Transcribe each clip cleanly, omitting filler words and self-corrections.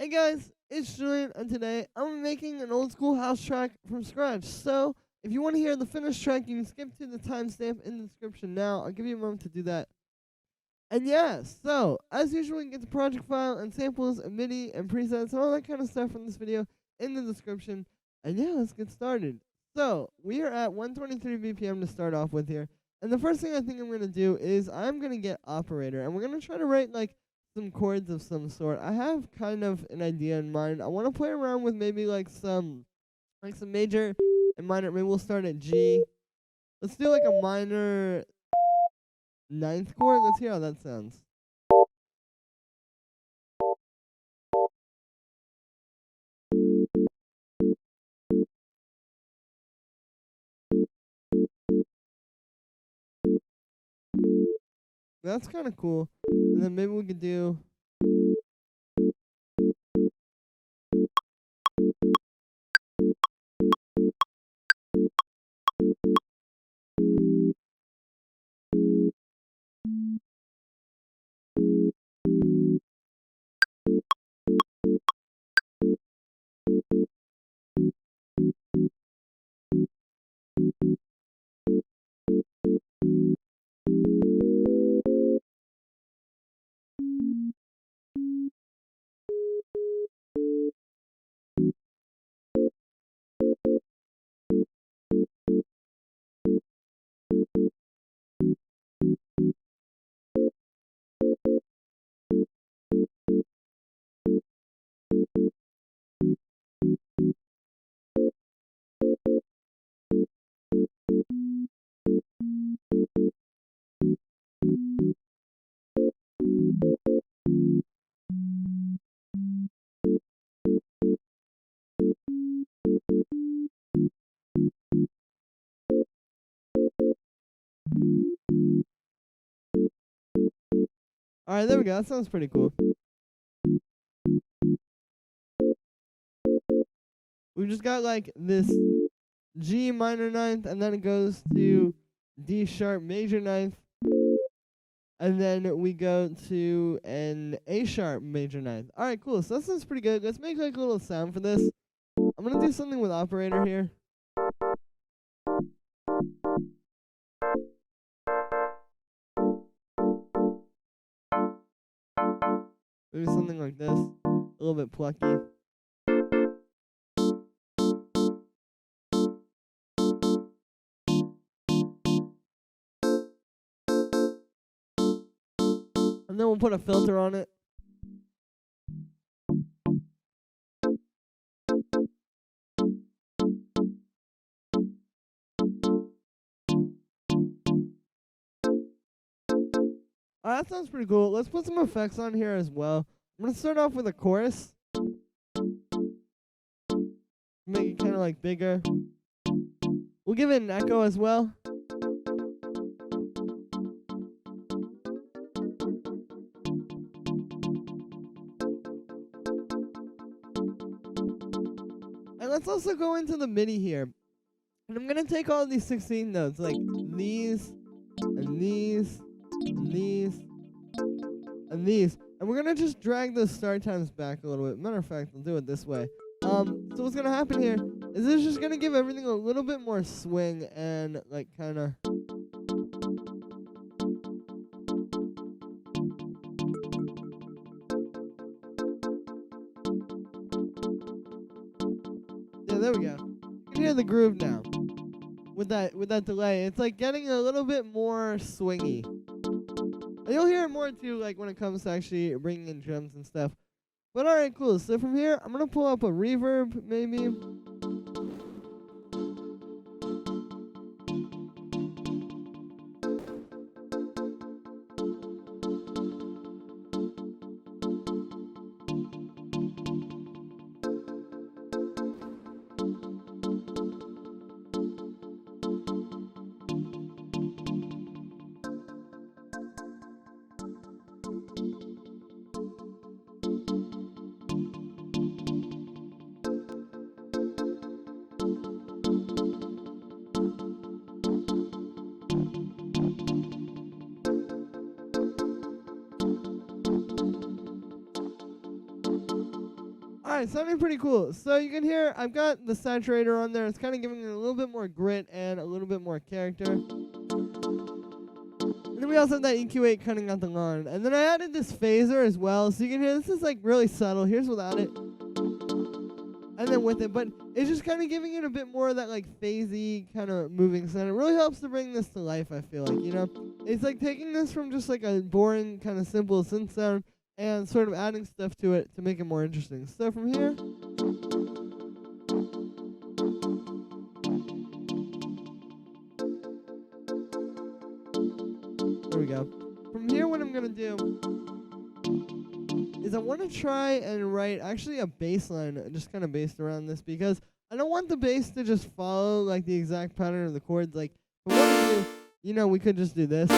Hey guys, it's Julien, and today I'm making an old school house track from scratch. So, if you want to hear the finished track, you can skip to the timestamp in the description now. I'll give you a moment to do that. And yeah, so, as usual, you can get the project file and samples and MIDI and presets and all that kind of stuff from this video in the description. And yeah, let's get started. So, we are at 123 BPM to start off with here. And the first thing I think I'm going to do is I'm going to get operator. And we're going to try to write like some chords of some sort. I have kind of an idea in mind. I want to play around with maybe like some major and minor. Maybe we'll start at G. Let's do like a minor ninth chord. Let's hear how that sounds. That's kind of cool. And then maybe we could do. All right, there we go. That sounds pretty cool. We've just got like this G minor ninth, and then it goes to D sharp major ninth, and then we go to an A sharp major ninth. All right, cool. So that sounds pretty good. Let's make like a little sound for this. I'm gonna do something with operator here. Maybe something like this, a little bit plucky. And then we'll put a filter on it. Alright, that sounds pretty cool. Let's put some effects on here as well. I'm gonna start off with a chorus. Make it kind of like bigger. We'll give it an echo as well. And let's also go into the MIDI here. And I'm gonna take all these 16 notes, like these, and these, and these, and these. And we're gonna just drag those start times back a little bit. Matter of fact, I'll do it this way. So what's gonna happen here is it's just gonna give everything a little bit more swing and like kinda. Yeah, there we go. You can hear the groove now. With that delay, it's like getting a little bit more swingy. And you'll hear it more too, like when it comes to actually bringing in drums and stuff. But alright, cool. So from here, I'm gonna pull up a reverb, maybe. Alright, sounding pretty cool. So you can hear I've got the saturator on there. It's kind of giving it a little bit more grit and a little bit more character. And then we also have that EQ8 cutting out the line. And then I added this phaser as well. So you can hear this is like really subtle. Here's without it. And then with it. But it's just kind of giving it a bit more of that like phasey kind of moving sound. It really helps to bring this to life, I feel like, you know. It's like taking this from just like a boring kind of simple synth sound and sort of adding stuff to it to make it more interesting. So from here, there we go. From here, what I'm going to do is I want to try and write actually a bass line just kind of based around this, because I don't want the bass to just follow like the exact pattern of the chords. Like, if I want to do, you know, we could just do this.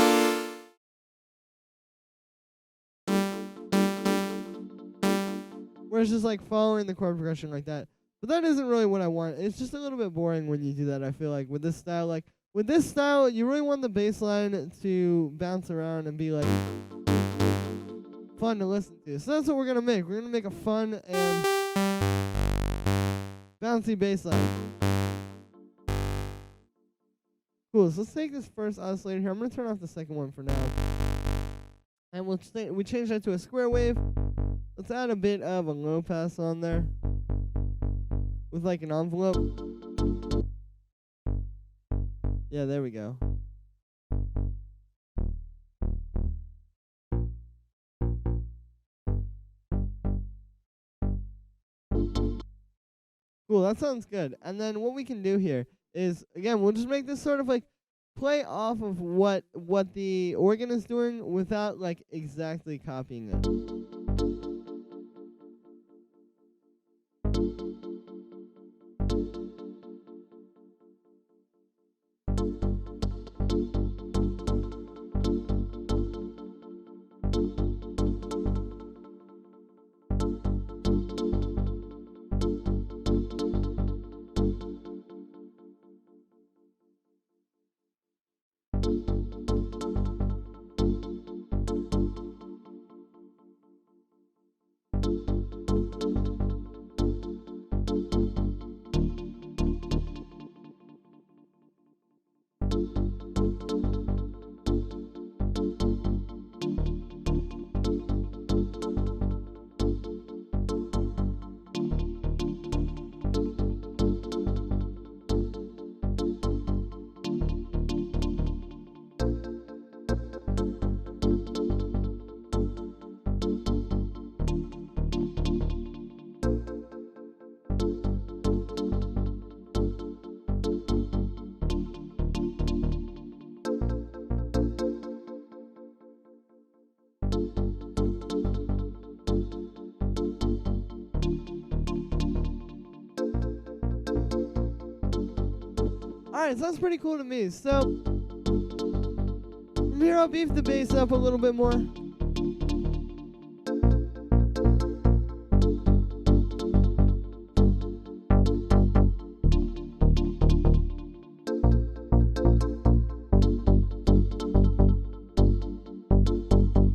Where it's just like following the chord progression like that. But that isn't really what I want. It's just a little bit boring when you do that, I feel like, with this style. Like, with this style, you really want the bass line to bounce around and be like fun to listen to. So that's what we're gonna make. We're gonna make a fun and bouncy bass line. Cool, so let's take this first oscillator here. I'm gonna turn off the second one for now. And we change that to a square wave. Let's add a bit of a low pass on there with like an envelope. Yeah, there we go. Cool, that sounds good. And then what we can do here is, again, we'll just make this sort of like play off of what the organ is doing without like exactly copying it. Alright, sounds pretty cool to me. So, from here I'll beef the bass up a little bit more.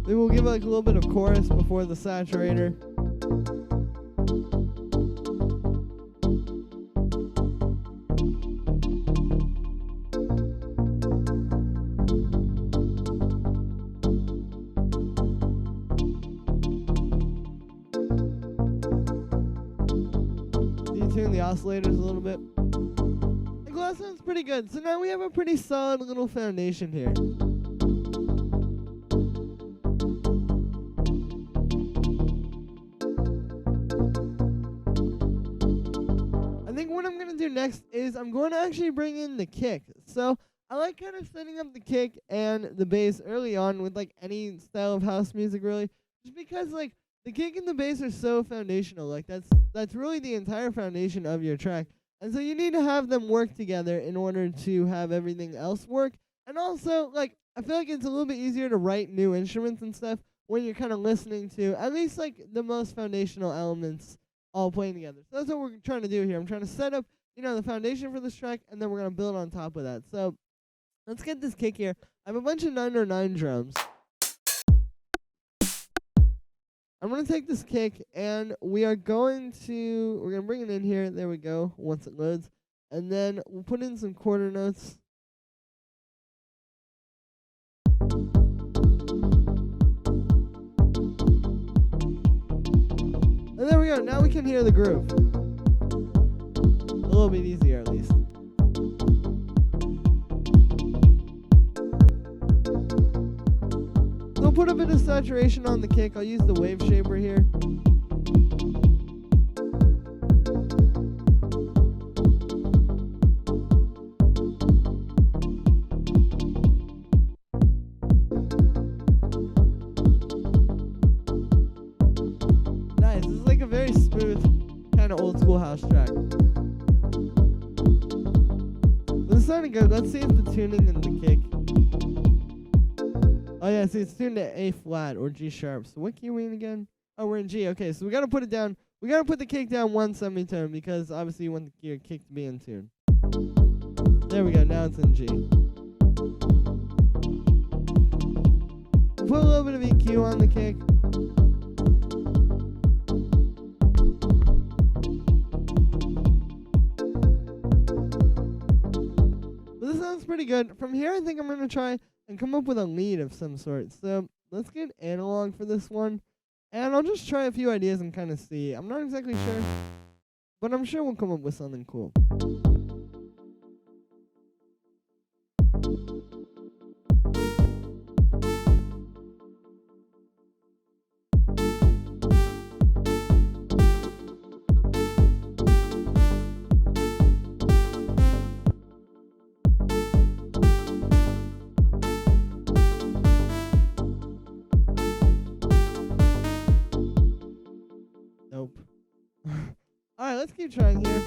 Then we'll give like a little bit of chorus before the saturator. Detune the oscillators a little bit. And that sounds pretty good. So now we have a pretty solid little foundation here. I think what I'm going to do next is I'm going to actually bring in the kick. So I like kind of setting up the kick and the bass early on with like any style of house music, really, just because like the kick and the bass are so foundational. Like that's really the entire foundation of your track. And so you need to have them work together in order to have everything else work. And also, like, I feel like it's a little bit easier to write new instruments and stuff when you're kind of listening to at least like the most foundational elements all playing together. So that's what we're trying to do here. I'm trying to set up, you know, the foundation for this track, and then we're going to build on top of that. So let's get this kick here. I have a bunch of 909 drums. I'm gonna take this kick and we're gonna bring it in here. There we go. Once it loads, and then we'll put in some quarter notes. And there we go. Now we can hear the groove. A little bit easier, at least. So I'll put a bit of saturation on the kick. I'll use the wave shaper here. Nice. This is like a very smooth, kind of old school house track. But it's starting good. Let's see if the tuning in the kick. Oh yeah, see it's tuned to A flat or G sharp. So what key are we in again? Oh, we're in G. Okay, so we gotta put it down. We gotta put the kick down one semitone because obviously you want your kick to be in tune. There we go. Now it's in G. We'll put a little bit of EQ on the kick. But this sounds pretty good. From here, I think I'm gonna try and come up with a lead of some sort. So let's get analog for this one. And I'll just try a few ideas and kind of see. I'm not exactly sure, but I'm sure we'll come up with something cool. Nope. Alright, let's keep trying here.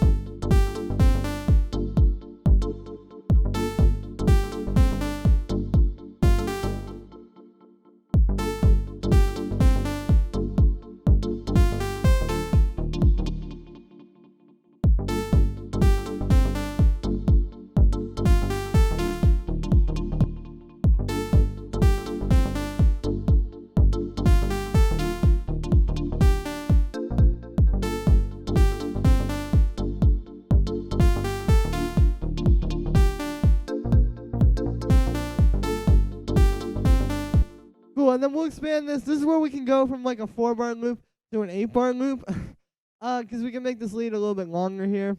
Cool, and then we'll expand this. This is where we can go from like a 4-bar loop to an 8-bar loop. Because we can make this lead a little bit longer here.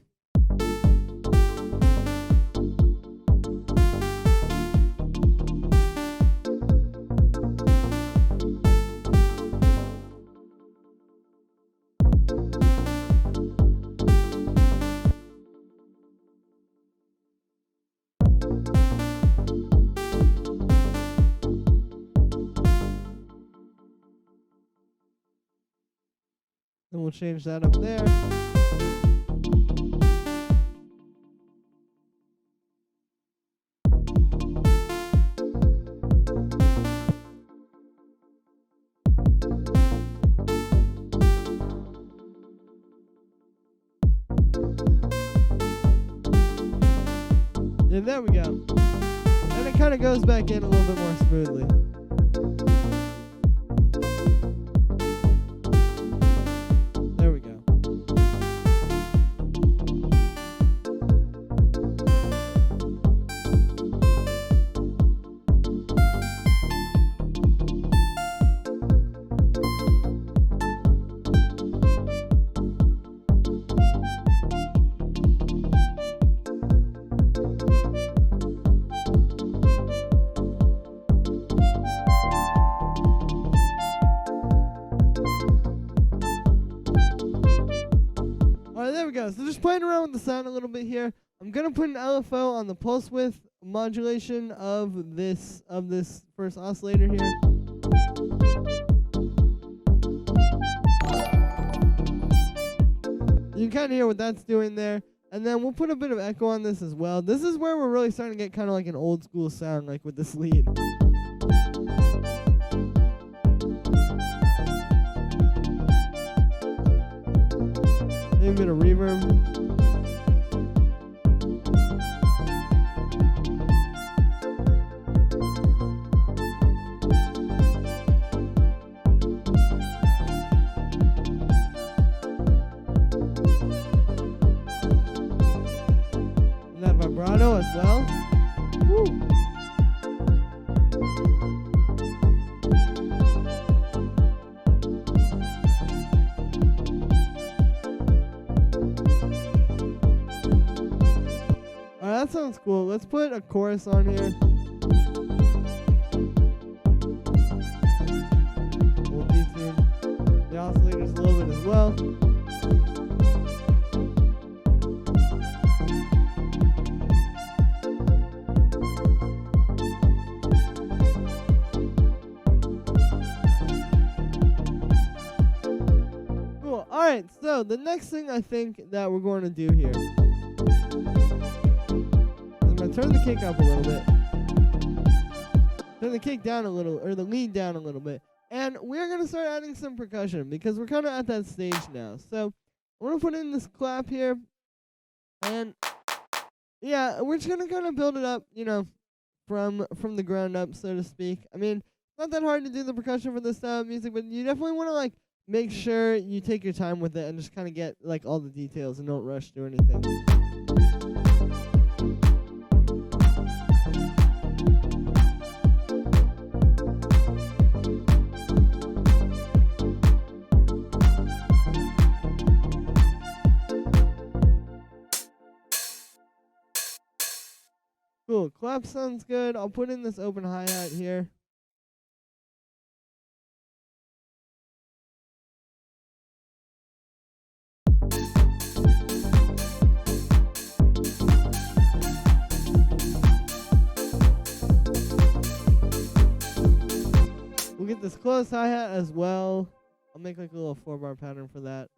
Then we'll change that up there. And there we go. And it kind of goes back in a little bit more smoothly. There we go. So just playing around with the sound a little bit here. I'm gonna put an LFO on the pulse width modulation of this first oscillator here. You can kind of hear what that's doing there. And then we'll put a bit of echo on this as well. This is where we're really starting to get kind of like an old school sound, like with this lead. Maybe a bit of reverb. as well. Woo. Alright, that sounds cool. Let's put a chorus on here. We'll detune the oscillators a little bit as well. Cool. Alright, so the next thing I think that we're going to do here, I'm going to turn the kick up a little bit. Turn the kick down a little, or the lead down a little bit. And we're going to start adding some percussion because we're kind of at that stage now. So I'm going to put in this clap here. And yeah, we're just going to kind of build it up, you know, from the ground up, so to speak. I mean, it's not that hard to do the percussion for this style of music, but you definitely want to, like, make sure you take your time with it and just kind of get, like, all the details and don't rush through anything. Cool, clap sounds good. I'll put in this open hi-hat here. We'll get this close hi-hat as well. I'll make like a little 4-bar pattern for that.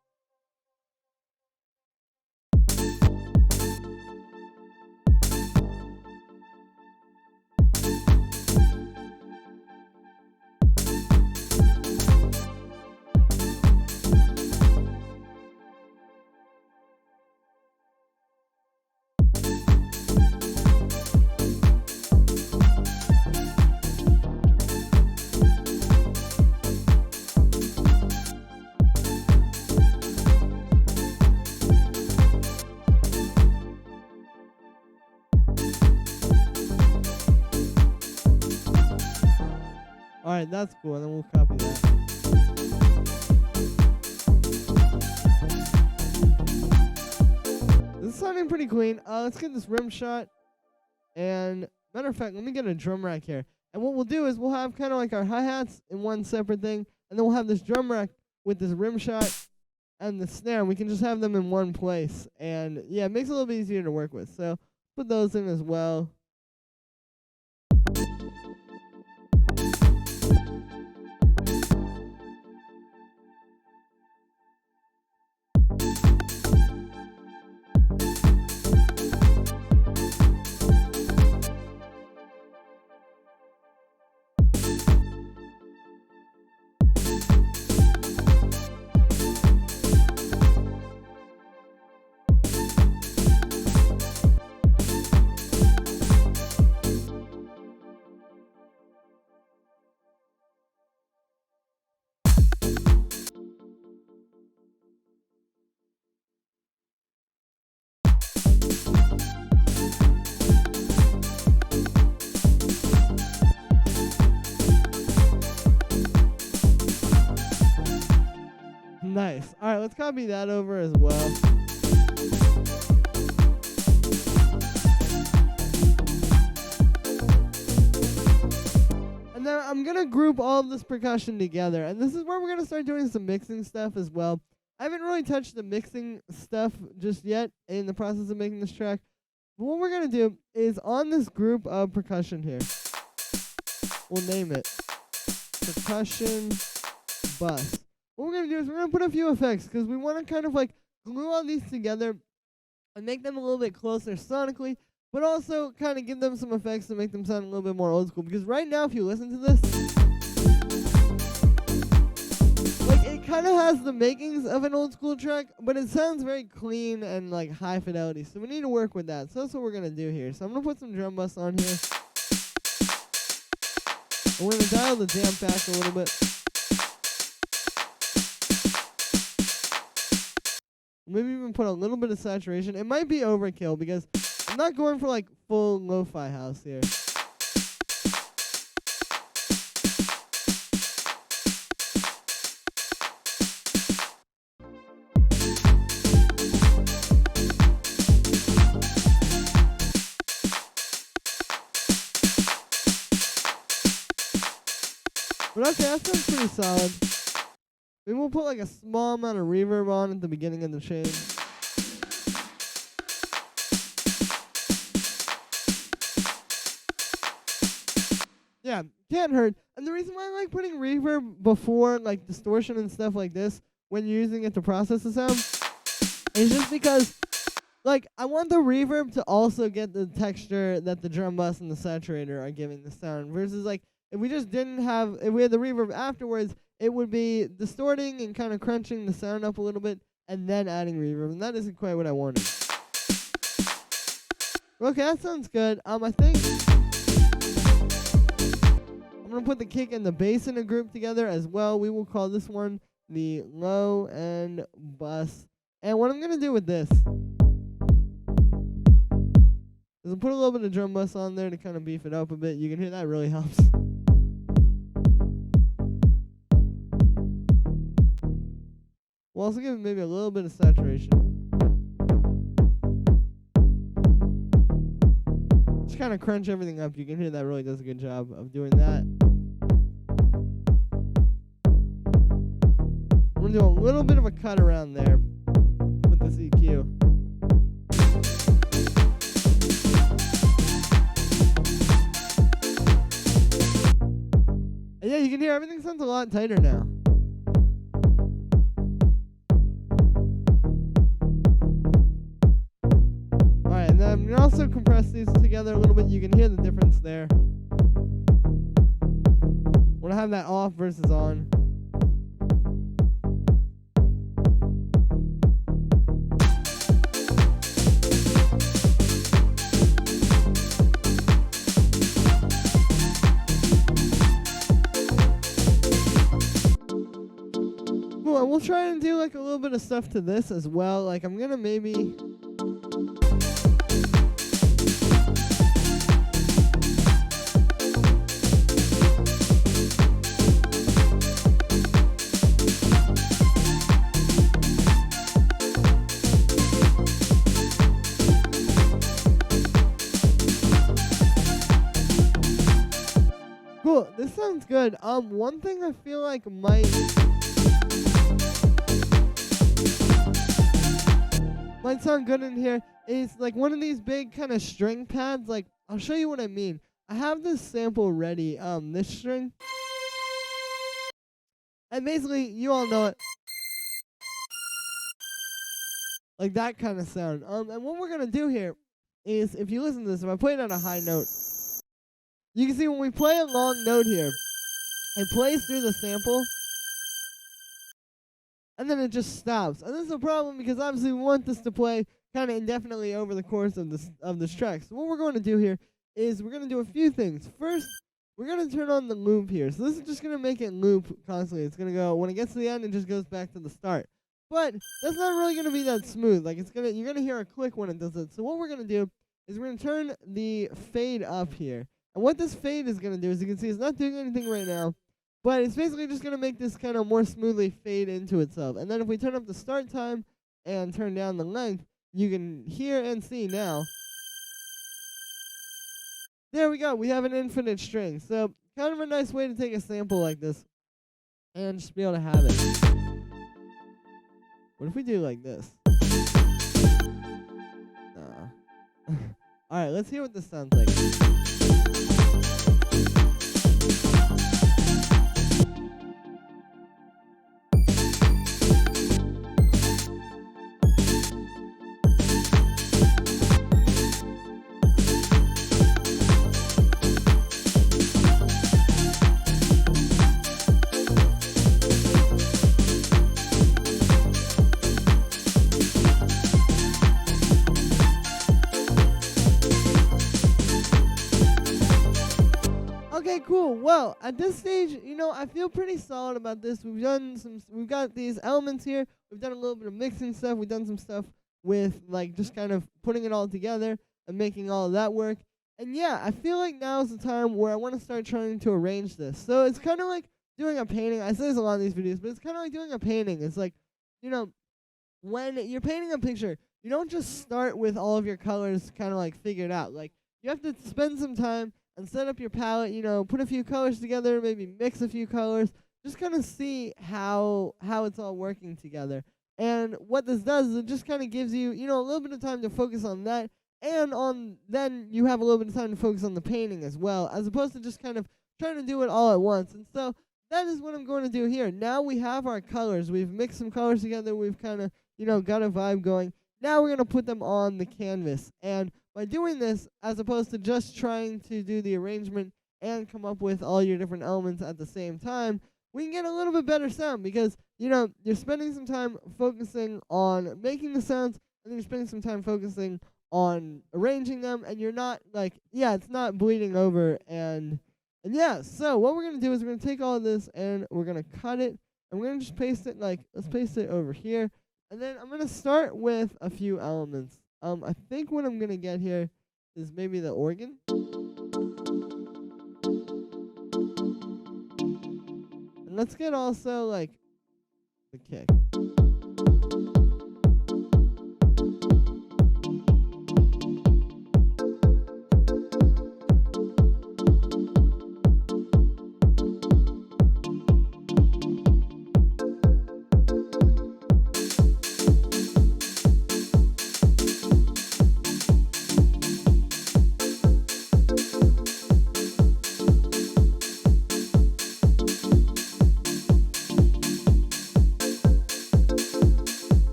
Alright, that's cool, and then we'll copy that. This is sounding pretty clean. Let's get this rim shot. And, matter of fact, let me get a drum rack here. And what we'll do is we'll have kind of like our hi-hats in one separate thing, and then we'll have this drum rack with this rim shot and the snare, and we can just have them in one place. And, yeah, it makes it a little bit easier to work with. So, put those in as well. Nice. Alright, let's copy that over as well. And then I'm going to group all of this percussion together. And this is where we're going to start doing some mixing stuff as well. I haven't really touched the mixing stuff just yet in the process of making this track. But what we're going to do is on this group of percussion here, we'll name it Percussion Bus. What we're going to do is we're going to put a few effects because we want to kind of like glue all these together and make them a little bit closer sonically, but also kind of give them some effects to make them sound a little bit more old school. Because right now, if you listen to this, like it kind of has the makings of an old school track, but it sounds very clean and like high fidelity. So we need to work with that. So that's what we're going to do here. So I'm going to put some drum bus on here. And we're going to dial the damp back a little bit. Maybe even put a little bit of saturation. It might be overkill because I'm not going for like full lo-fi house here. But okay, that sounds pretty solid. Maybe we'll put like a small amount of reverb on at the beginning of the chain. Yeah, can't hurt. And the reason why I like putting reverb before like distortion and stuff like this when you're using it to process the sound is just because like I want the reverb to also get the texture that the drum bus and the saturator are giving the sound versus like if we just didn't have, if we had the reverb afterwards, it would be distorting and kind of crunching the sound up a little bit and then adding reverb, and that isn't quite what I wanted. Okay, that sounds good. I think I'm going to put the kick and the bass in a group together as well. We will call this one the low end bus. And what I'm going to do with this is I'll put a little bit of drum bus on there to kind of beef it up a bit. You can hear that really helps. We'll also give it maybe a little bit of saturation. Just kind of crunch everything up. You can hear that really does a good job of doing that. I'm going to do a little bit of a cut around there with this EQ. And yeah, you can hear everything sounds a lot tighter now. And then you can also compress these together a little bit. You can hear the difference there. When I have that off versus on. Cool, and we'll try and do like a little bit of stuff to this as well. Like I'm gonna maybe cool, this sounds good. One thing I feel like might sound good in here is like one of these big kind of string pads. Like I'll show you what I mean. I have this sample ready, this string. And basically you all know it. Like that kind of sound. And what we're gonna do here is if you listen to this, if I play it on a high note, you can see when we play a long note here, it plays through the sample, and then it just stops. And this is a problem because obviously we want this to play kind of indefinitely over the course of this track. So what we're going to do here is we're going to do a few things. First, we're going to turn on the loop here. So this is just going to make it loop constantly. It's going to go, when it gets to the end, it just goes back to the start. But that's not really going to be that smooth. Like you're going to hear a click when it does it. So what we're going to do is we're going to turn the fade up here. And what this fade is going to do, as you can see, it's not doing anything right now, but it's basically just going to make this kind of more smoothly fade into itself. And then if we turn up the start time and turn down the length, you can hear and see now. There we go. We have an infinite string. So kind of a nice way to take a sample like this and just be able to have it. What if we do like this? All right, let's hear what this sounds like. Okay, cool. Well, at this stage, I feel pretty solid about this. We've got these elements here. We've done a little bit of mixing stuff. We've done some stuff with like just kind of putting it all together. and making all of that work. And yeah, I feel like now is the time where I want to start trying to arrange this. So it's kind of like doing a painting. I say this a lot in these videos, but it's kind of like doing a painting. It's like, you know, when you're painting a picture, you don't just start with all of your colors kind of like figured out. Like, you have to spend some time and set up your palette, put a few colors together, maybe mix a few colors, just kind of see how it's all working together. And what this does is it just kind of gives you, a little bit of time to focus on that, and then you have a little bit of time to focus on the painting as well, as opposed to just kind of trying to do it all at once. And so that is what I'm going to do here. Now we have our colors. We've mixed some colors together. We've kind of, got a vibe going. Now we're going to put them on the canvas. And by doing this, as opposed to just trying to do the arrangement and come up with all your different elements at the same time, we can get a little bit better sound because, you're spending some time focusing on making the sounds, and then you're spending some time focusing on arranging them, and you're not it's not bleeding over. And yeah, so what we're going to do is we're going to take all of this and we're going to cut it, and we're going to just paste it, let's paste it over here. And then I'm going to start with a few elements. I think what I'm going to get here is maybe the organ. And let's get also, the kick.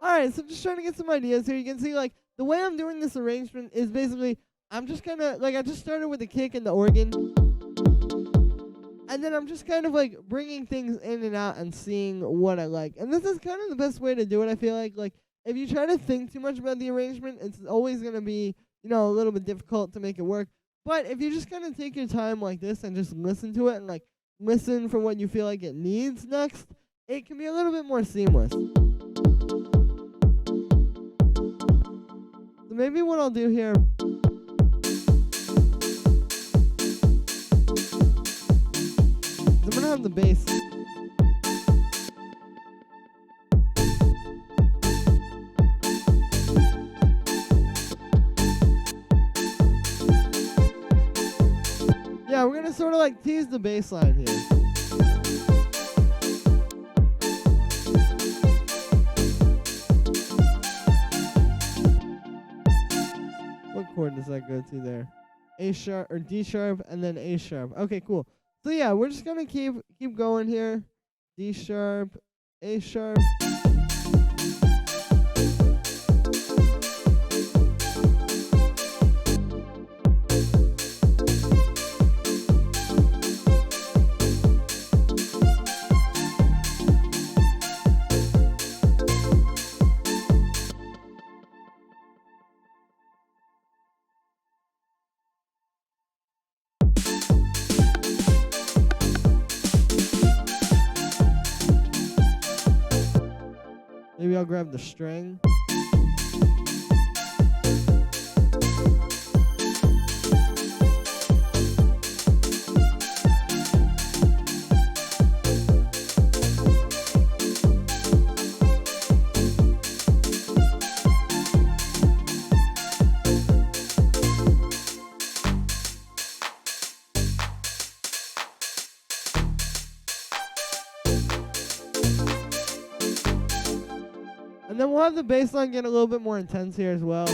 Alright, so just trying to get some ideas here. You can see, the way I'm doing this arrangement is basically, I'm just kind of, I just started with the kick and the organ. And then I'm just kind of, bringing things in and out and seeing what I like. And this is kind of the best way to do it, I feel like. If you try to think too much about the arrangement, it's always going to be, a little bit difficult to make it work. But if you just kind of take your time like this and just listen to it and, listen for what you feel like it needs next, it can be a little bit more seamless. So maybe what I'll do here, I'm going to have the bass. Yeah, we're going to sort of tease the bass line here. What chord does that go to there? A sharp or D sharp and then A sharp. Okay, cool. So yeah, we're just gonna keep going here. D sharp, A sharp. Maybe I'll grab the string. And then we'll have the bass line get a little bit more intense here as well.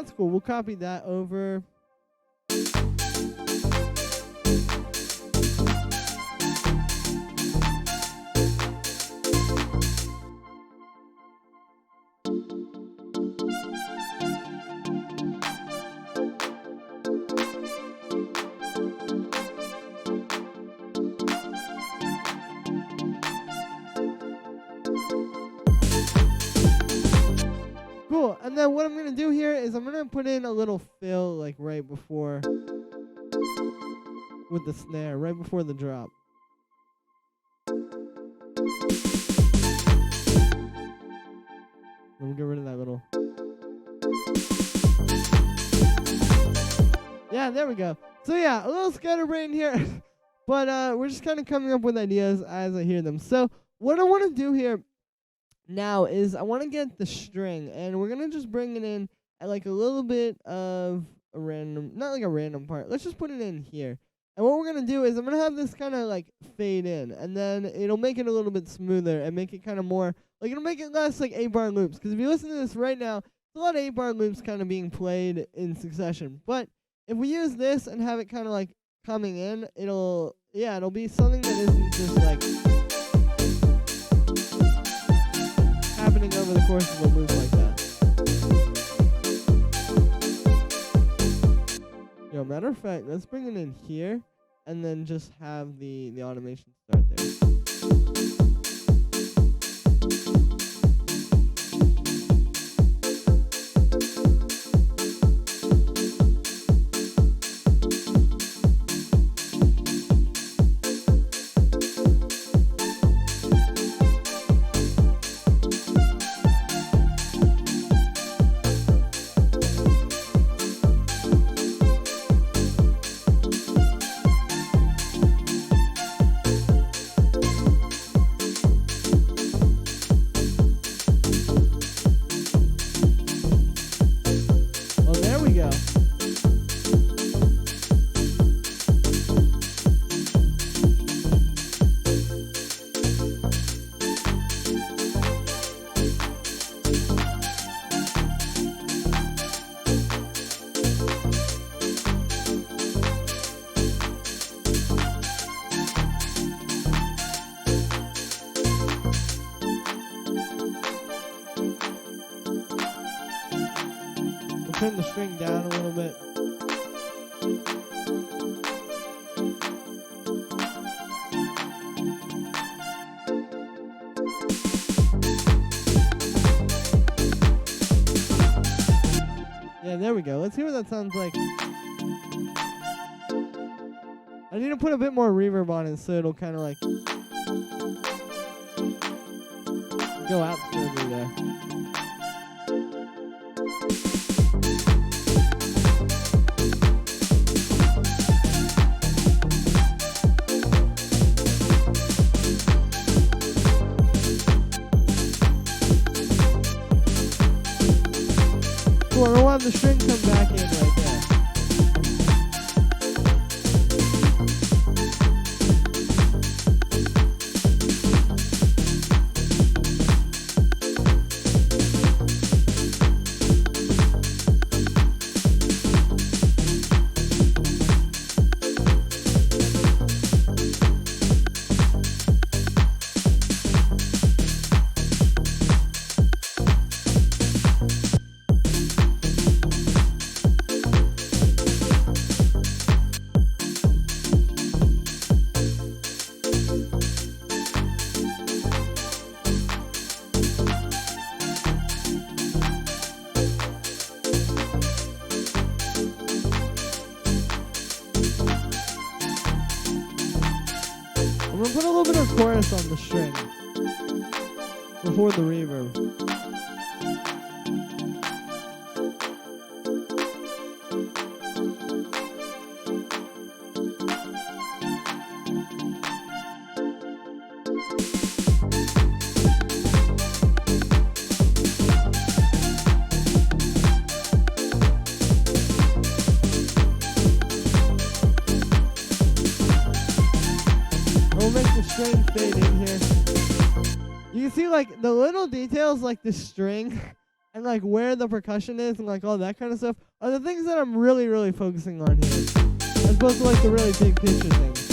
that's cool. We'll copy that over. Cool. And then what I'm going to do here is I'm going to put in a little fill like right before with the snare, right before the drop. We'll get rid of that little. Yeah, there we go. So yeah, a little scatterbrain here. But we're just kind of coming up with ideas as I hear them. So what I want to do here now is I want to get the string, and we're going to just bring it in at like a little bit of a random, not like a random part. Let's just put it in here. And what we're going to do is I'm going to have this kind of like fade in, and then it'll make it a little bit smoother and make it kind of more, like it'll make it less like 8-bar loops. Because if you listen to this right now, it's a lot of 8-bar loops kind of being played in succession. But if we use this and have it kind of like coming in, it'll be something that isn't just like happening over the course of a loop like that. Yo, matter of fact, let's bring it in here and then just have the automation start there. Turn the string down a little bit. Yeah, there we go. Let's hear what that sounds like. I need to put a bit more reverb on it so it'll kind of like go out smoothly there. Cool, I don't want the string come back in right there. I'm gonna put a little bit of chorus on the string before the reverb. We'll make the string fade in here. You can see like the little details like the string and like where the percussion is and like all that kind of stuff are the things that I'm really, really focusing on here, as opposed to like the really big picture things.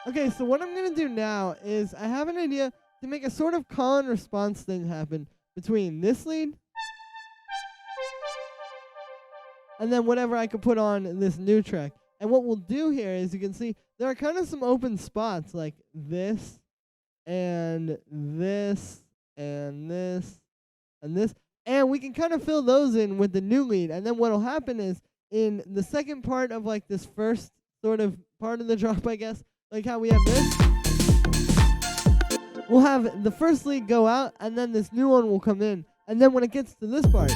Okay, so what I'm going to do now is I have an idea to make a sort of call and response thing happen between this lead and then whatever I could put on this new track. And what we'll do here is you can see there are kind of some open spots like this and this and this and this. And we can kind of fill those in with the new lead. And then what will happen is in the second part of like this first sort of part of the drop, I guess, like how we have this, we'll have the first lead go out, and then this new one will come in. And then when it gets to this part,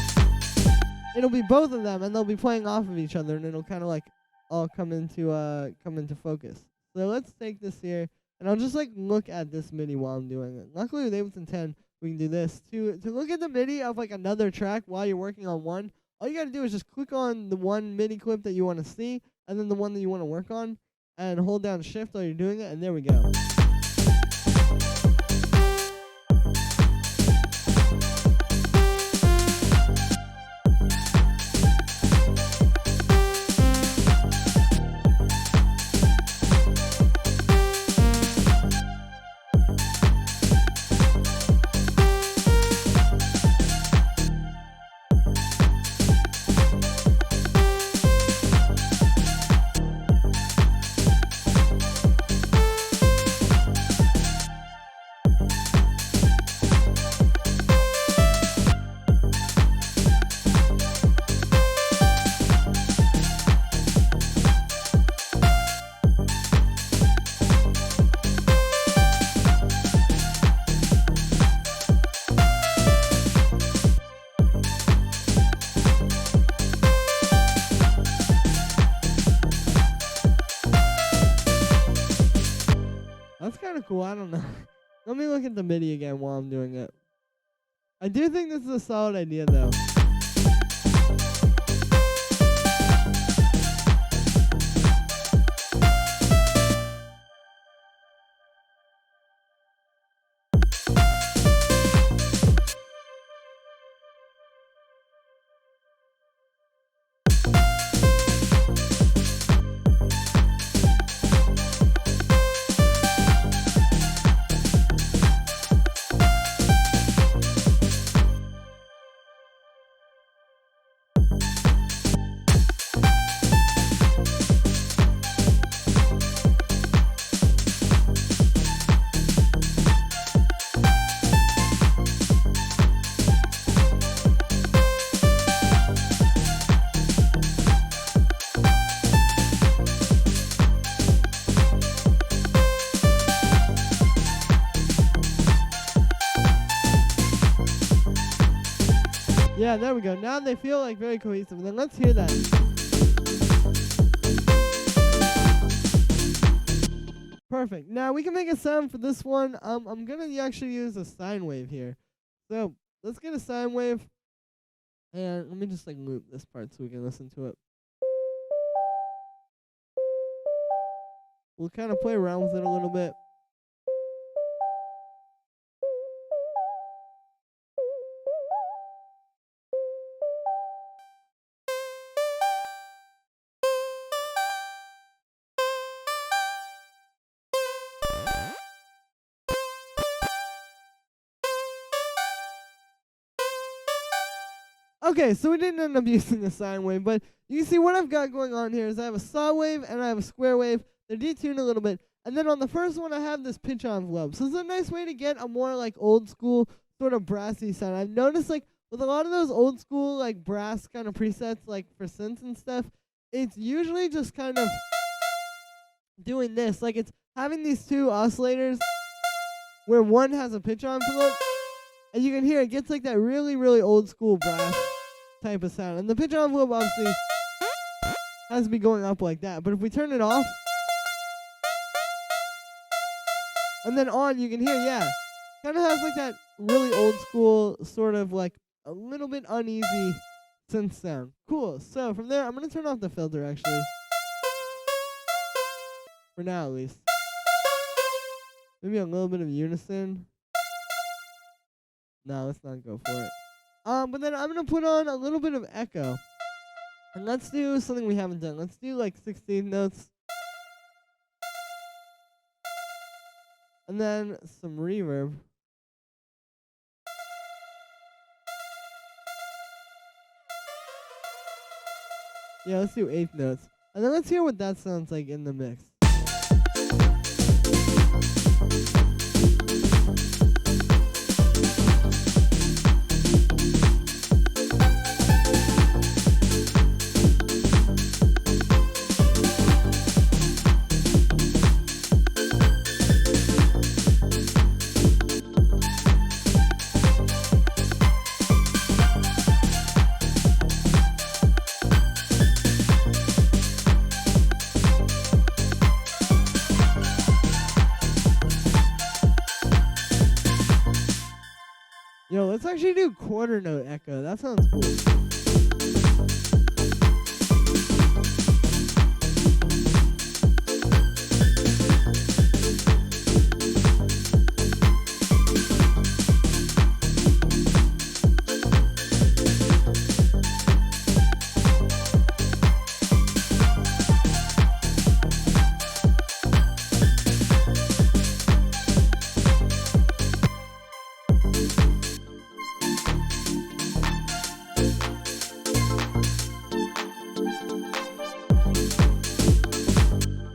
it'll be both of them, and they'll be playing off of each other, and it'll kind of like all come into focus. So let's take this here, and I'll just like look at this MIDI while I'm doing it. Luckily with Ableton 10, we can do this. To look at the MIDI of like another track while you're working on one, all you gotta do is just click on the one MIDI clip that you want to see, and then the one that you want to work on, and hold down shift while you're doing it, and there we go. That's kind of cool. I don't know. Let me look at the MIDI again while I'm doing it. I do think this is a solid idea, though. Yeah, there we go. Now they feel like very cohesive. Then let's hear that. Perfect. Now we can make a sound for this one. I'm gonna actually use a sine wave here. So let's get a sine wave, and let me just like loop this part so we can listen to it. We'll kind of play around with it a little bit. Okay, so we didn't end up using a sine wave, but you can see what I've got going on here is I have a saw wave and I have a square wave. They're detuned a little bit. And then on the first one, I have this pitch envelope. So it's a nice way to get a more like old school sort of brassy sound. I've noticed like with a lot of those old school like brass kind of presets like for synths and stuff, it's usually just kind of doing this. Like it's having these two oscillators where one has a pitch envelope, and you can hear it gets like that really, really old school brass type of sound. And the pitch envelope obviously has to be going up like that. But if we turn it off and then on, you can hear, yeah, kind of has like that really old school sort of like a little bit uneasy synth sound. Cool. So from there, I'm going to turn off the filter actually. For now, at least. Maybe a little bit of unison. No, let's not go for it. But then I'm going to put on a little bit of echo. And let's do something we haven't done. Let's do like 16 notes. And then some reverb. Yeah, let's do 8th notes. And then let's hear what that sounds like in the mix. Yo, let's actually do quarter note echo. That sounds cool.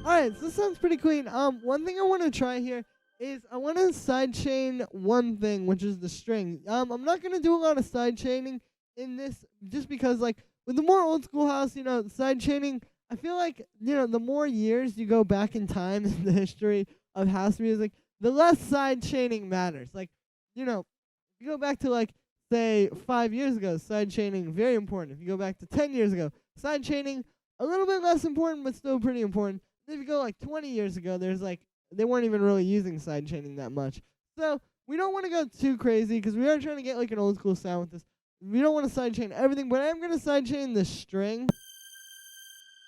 Alright, so this sounds pretty clean. One thing I want to try here is I want to sidechain one thing, which is the string. I'm not going to do a lot of sidechaining in this just because, like, with the more old school house, you know, sidechaining, I feel like, you know, the more years you go back in time in the history of house music, the less sidechaining matters. Like, you know, if you go back to, like, say, 5 years ago, sidechaining, very important. If you go back to 10 years ago, sidechaining, a little bit less important, but still pretty important. If you go like 20 years ago, there's like, they weren't even really using sidechaining that much. So we don't want to go too crazy because we are trying to get like an old school sound with this. We don't want to sidechain everything, but I am going to sidechain the string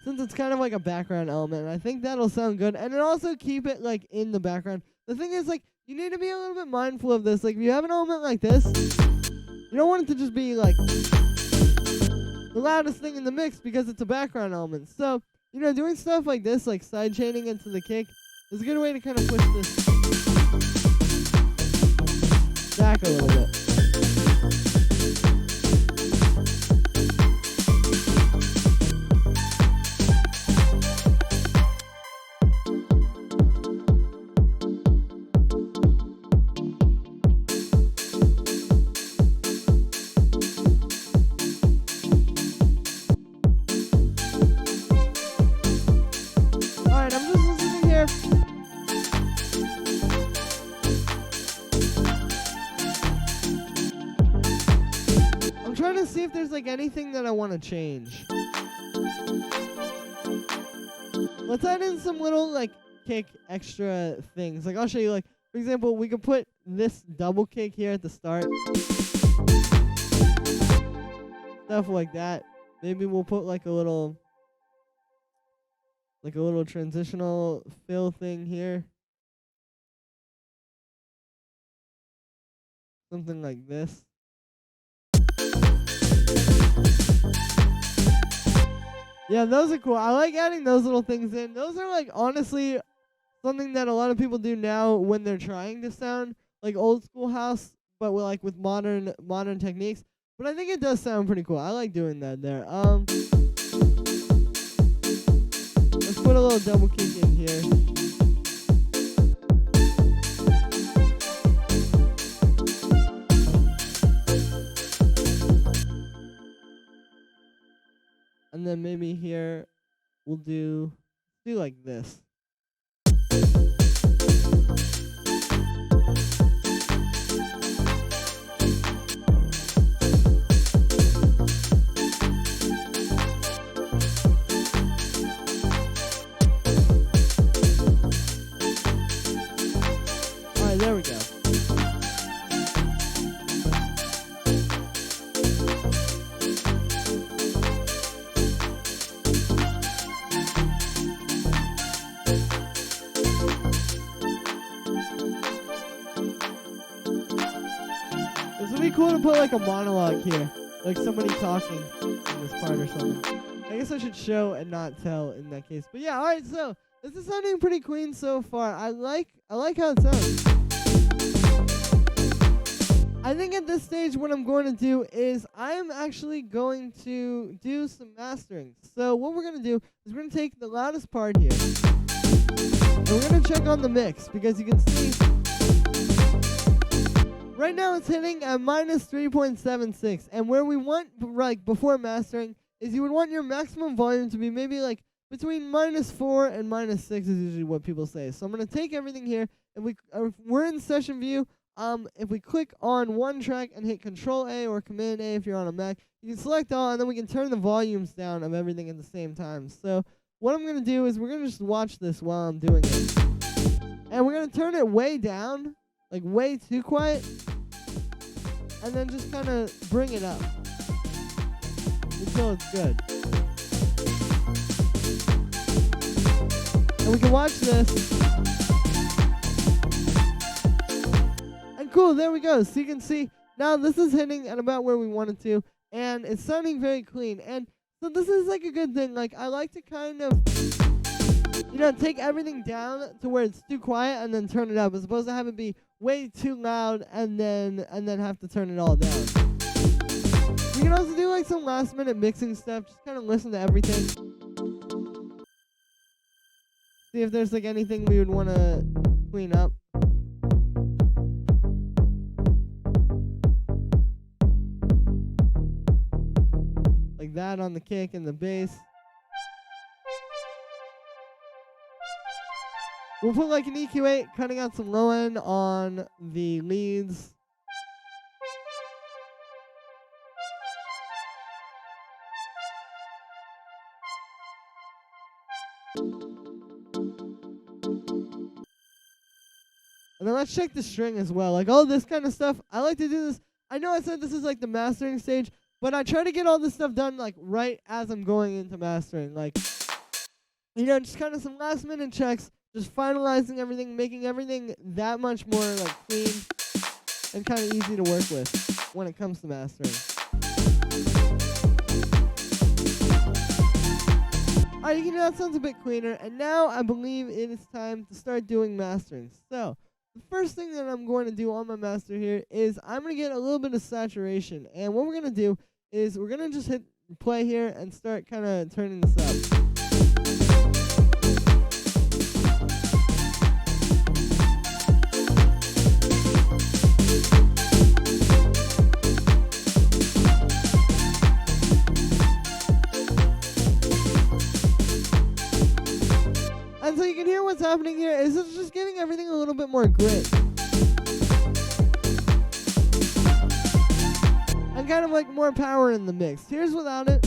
since it's kind of like a background element. And I think that'll sound good. And then also keep it like in the background. The thing is, like, you need to be a little bit mindful of this. Like, if you have an element like this, you don't want it to just be like the loudest thing in the mix because it's a background element. So, you know, doing stuff like this, like sidechaining into the kick, is a good way to kind of push this back a little bit. See if there's like anything that I want to change. Let's add in some little like kick extra things. Like I'll show you, like, for example, we could put this double kick here at the start. Stuff like that. Maybe we'll put like a little transitional fill thing here. Something like this. Yeah, those are cool. I like adding those little things in. Those are, like, honestly something that a lot of people do now when they're trying to sound like old school house, but with modern techniques. But I think it does sound pretty cool. I like doing that there. Let's put a little double kick in here. And then maybe here we'll do like this. there we go. This would be cool to put like a monologue here, like somebody talking in this part or something. I guess I should show and not tell in that case. But yeah, all right. So this is sounding pretty clean so far. I like how it sounds. I think at this stage what I'm going to do is I am actually going to do some mastering. So what we're going to do is we're going to take the loudest part here, and we're going to check on the mix, because you can see right now it's hitting at minus 3.76, and where we want, like before mastering, is you would want your maximum volume to be maybe like between -4 and -6 is usually what people say. So I'm going to take everything here, and we're in session view. If we click on one track and hit Control A or Command A if you're on a Mac, you can select all, and then we can turn the volumes down of everything at the same time. So what I'm going to do is we're going to just watch this while I'm doing it. And we're going to turn it way down, like way too quiet, and then just kind of bring it up until it's good. And we can watch this. Cool, there we go. So you can see now this is hitting at about where we want it to, and it's sounding very clean. And so this is like a good thing. Like I like to kind of, take everything down to where it's too quiet and then turn it up, as opposed to have it be way too loud and then have to turn it all down. You can also do like some last minute mixing stuff. Just kind of listen to everything. See if there's like anything we would want to clean up. That on the kick and the bass. We'll put like an EQ8, cutting out some low end on the leads. And then let's check the string as well. Like all this kind of stuff. I like to do this. I know I said this is like the mastering stage, but I try to get all this stuff done like right as I'm going into mastering. Like, just kind of some last minute checks, just finalizing everything, making everything that much more like clean and kind of easy to work with when it comes to mastering. Alright, you can hear that sounds a bit cleaner, and now I believe it is time to start doing mastering. So, the first thing that I'm going to do on my master here is I'm going to get a little bit of saturation, and what we're going to do is we're going to just hit play here and start kind of turning this up. And so you can hear what's happening here is it's just giving everything a little bit more grit. And kind of like more power in the mix. Here's without it.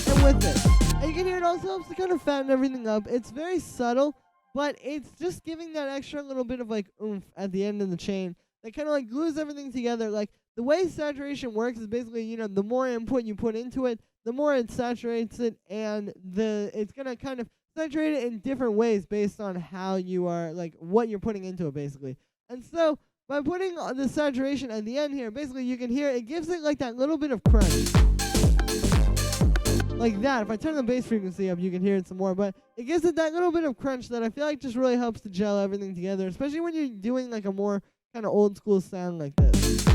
And with it. And you can hear it also helps to kind of fatten everything up. It's very subtle, but it's just giving that extra little bit of like oomph at the end of the chain that kind of like glues everything together. Like the way saturation works is basically, the more input you put into it, the more it saturates it, and it's gonna kind of saturate it in different ways based on how you are, like what you're putting into it basically. And so by putting the saturation at the end here, basically you can hear it gives it like that little bit of crunch. Like that. If I turn the bass frequency up, you can hear it some more, but it gives it that little bit of crunch that I feel like just really helps to gel everything together, especially when you're doing like a more kind of old school sound like this.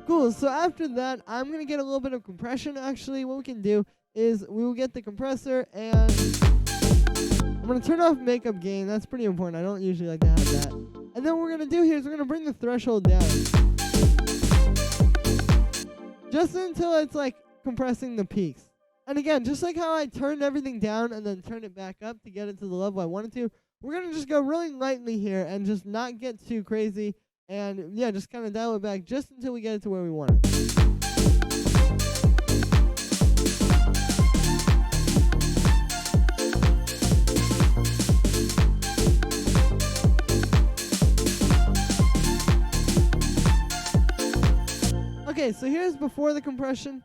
Cool, so after that, I'm going to get a little bit of compression actually. What we can do is we will get the compressor, and I'm going to turn off makeup gain. That's pretty important. I don't usually like to have that. And then what we're going to do here is we're going to bring the threshold down. Just until it's like compressing the peaks. And again, just like how I turned everything down and then turned it back up to get it to the level I wanted to, we're going to just go really lightly here and just not get too crazy. And yeah, just kind of dial it back just until we get it to where we want it. Okay, so here's before the compression.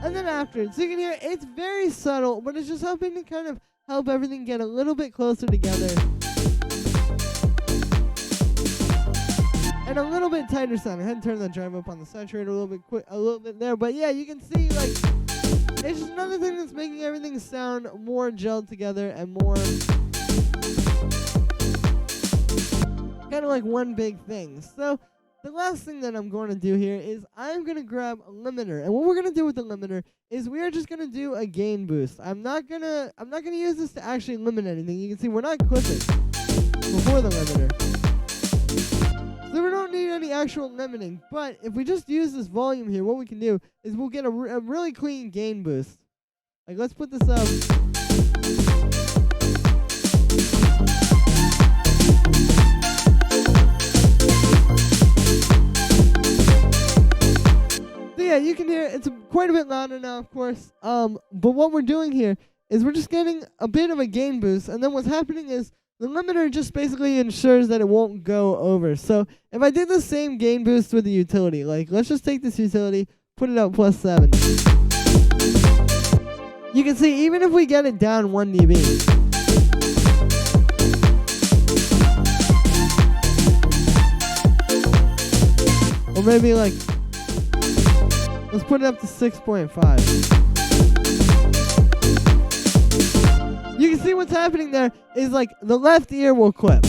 And then after it. So you can hear it's very subtle, but it's just helping to kind of help everything get a little bit closer together. And a little bit tighter sound. I had to turn the drive up on the saturator a little bit there. But yeah, you can see like it's just another thing that's making everything sound more gelled together and more kind of like one big thing. So the last thing that I'm going to do here is I'm going to grab a limiter. And what we're going to do with the limiter is we are just going to do a gain boost. I'm not going to use this to actually limit anything. You can see we're not clipping before the limiter. So we don't need any actual limiting. But if we just use this volume here, what we can do is we'll get a really clean gain boost. Like, let's put this up. So yeah, you can hear it's quite a bit louder now, of course. But what we're doing here is we're just getting a bit of a gain boost. And then what's happening is the limiter just basically ensures that it won't go over. So if I did the same gain boost with the utility, like let's just take this utility, put it up +7. You can see even if we get it down 1 dB, or maybe like, let's put it up to 6.5. You can see what's happening there is like the left ear will clip.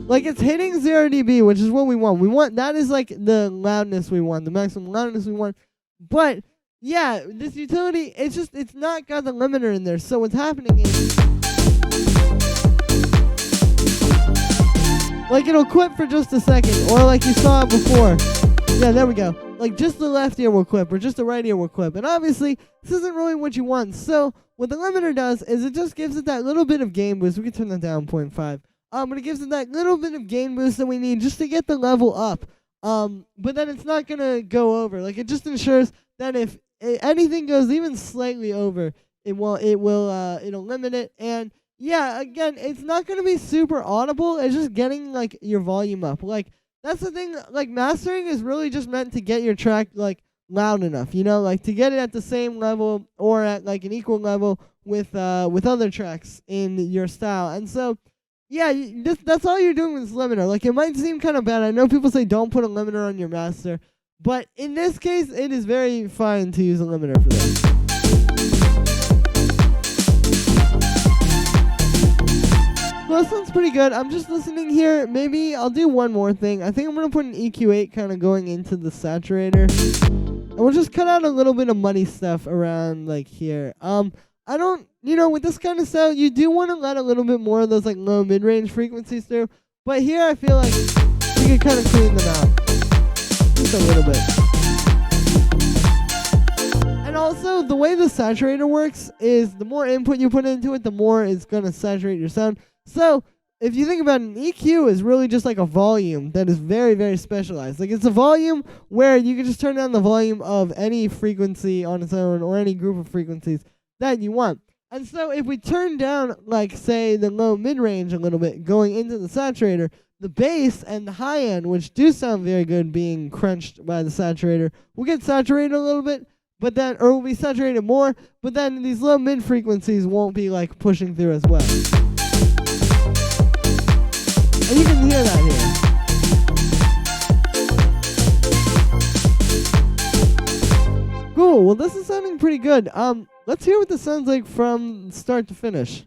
Like it's hitting 0 dB, which is what we want. That is like the loudness we want, the maximum loudness we want. But yeah, this utility, it's not got the limiter in there. So what's happening is like it'll clip for just a second, or like you saw it before. Yeah, there we go. Like just the left ear will clip, or just the right ear will clip. And obviously, this isn't really what you want. So what the limiter does is it just gives it that little bit of gain boost. We can turn that down 0.5. But it gives it that little bit of gain boost that we need just to get the level up. But then it's not gonna go over. Like it just ensures that if anything goes even slightly over, it'll limit it. And yeah, again, it's not gonna be super audible. It's just getting like your volume up. Like that's the thing. Like mastering is really just meant to get your track like loud enough, you know, like to get it at the same level or at like an equal level with other tracks in your style. And so yeah, that's all you're doing with this limiter. Like it might seem kind of bad. I know people say don't put a limiter on your master, but in this case it is very fine to use a limiter for this. Well, that sounds pretty good. I'm just listening here. Maybe I'll do one more thing. I think I'm going to put an EQ8 kind of going into the saturator. And we'll just cut out a little bit of muddy stuff around like here. I don't, with this kind of sound, you do want to let a little bit more of those like low mid-range frequencies through. But here I feel like we can kind of clean them out. Just a little bit. And also, the way the saturator works is the more input you put into it, the more it's going to saturate your sound. So, if you think about it, an EQ is really just like a volume that is very, very specialized. Like, it's a volume where you can just turn down the volume of any frequency on its own or any group of frequencies that you want. And so, if we turn down, like, say, the low mid-range a little bit going into the saturator, the bass and the high end, which do sound very good being crunched by the saturator, will get saturated a little bit, or will be saturated more, but then these low mid frequencies won't be, like, pushing through as well. And you can hear that here. Cool. Well, this is sounding pretty good. Let's hear what this sounds like from start to finish.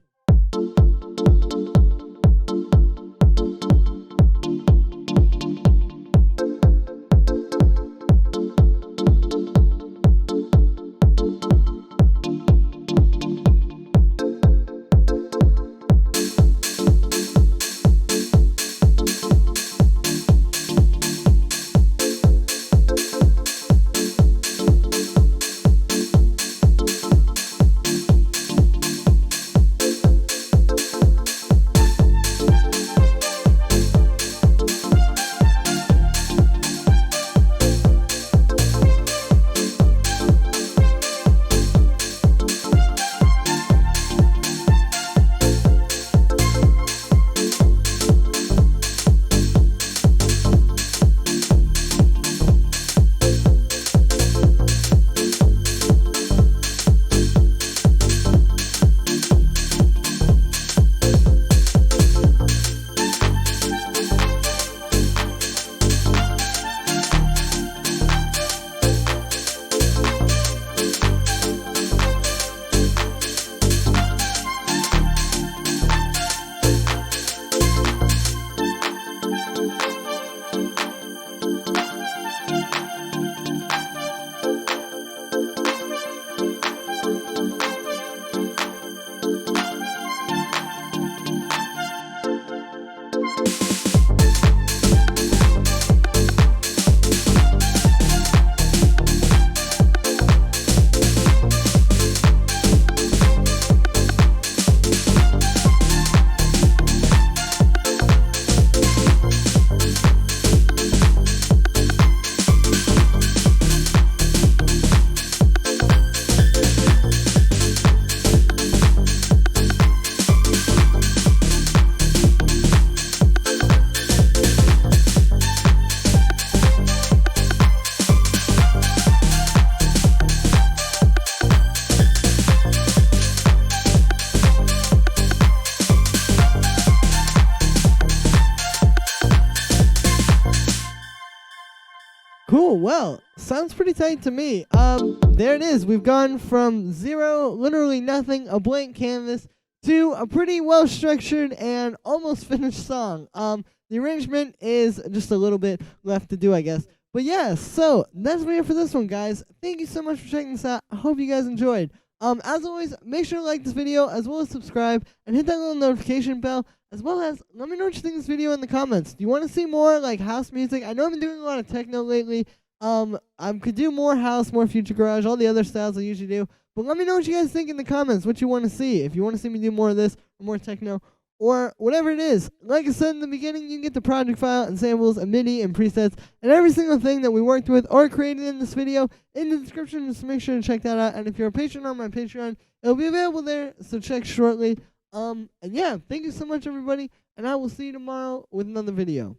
Well, sounds pretty tight to me. There it is. We've gone from zero, literally nothing, a blank canvas, to a pretty well structured and almost finished song. The arrangement is just a little bit left to do, I guess. But yeah, so that's it for this one, guys. Thank you so much for checking this out. I hope you guys enjoyed. As always, make sure to like this video as well as subscribe and hit that little notification bell, as well as let me know what you think of this video in the comments. Do you want to see more like house music? I know I've been doing a lot of techno lately. I could do more house, more future garage, all the other styles I usually do. But let me know what you guys think in the comments, what you want to see. If you want to see me do more of this or more techno or whatever it is. Like I said in the beginning, you can get the project file and samples and MIDI and presets and every single thing that we worked with or created in this video in the description. Just make sure to check that out. And if you're a patron on my Patreon, it'll be available there, so check shortly. And yeah, thank you so much, everybody, and I will see you tomorrow with another video.